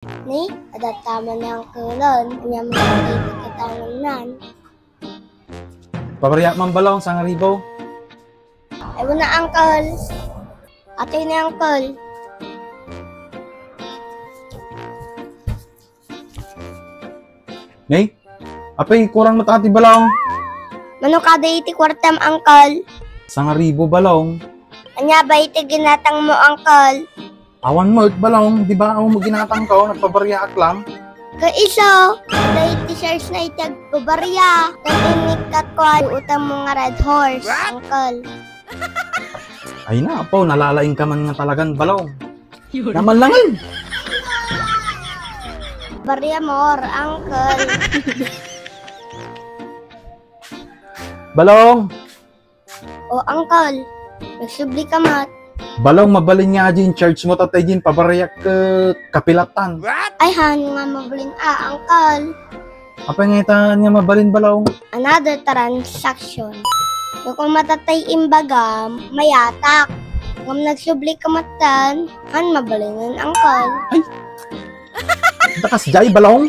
Ni, adat tama na ang kulon. Kanya makikita kita nan. Pabarya man balong sa ngaribo. Ewan na, uncle. Ate na, uncle. Nay, apay kurang matati balong. Mano kada iti kwartam, uncle? Sa ngaribo balong. Anya ba iti ginatang mo, uncle? Awan mo balong, di ba ako mo ginatang ko, nagpabarya ak lang. Kaiso, kada iti shares na iti agbabarya. Naginikat ko ay utang mo nga red horse, uncle. Ay na, po, nalalaing ka man nga talagang balong. Naman langin. Barya more, uncle. Balong, O, uncle, nagsubli ka mat. balong mabalin nga din charge mo tatay din pabarya ka kapilatan. Ay, han nga mabalin uncle. Apay nga itaan nga mabalin balong. Another transaction. So, kung matatay imbaga, mayatak. Kung nagsubli ka matan, han mabalingan, uncle. Dakas jay balong.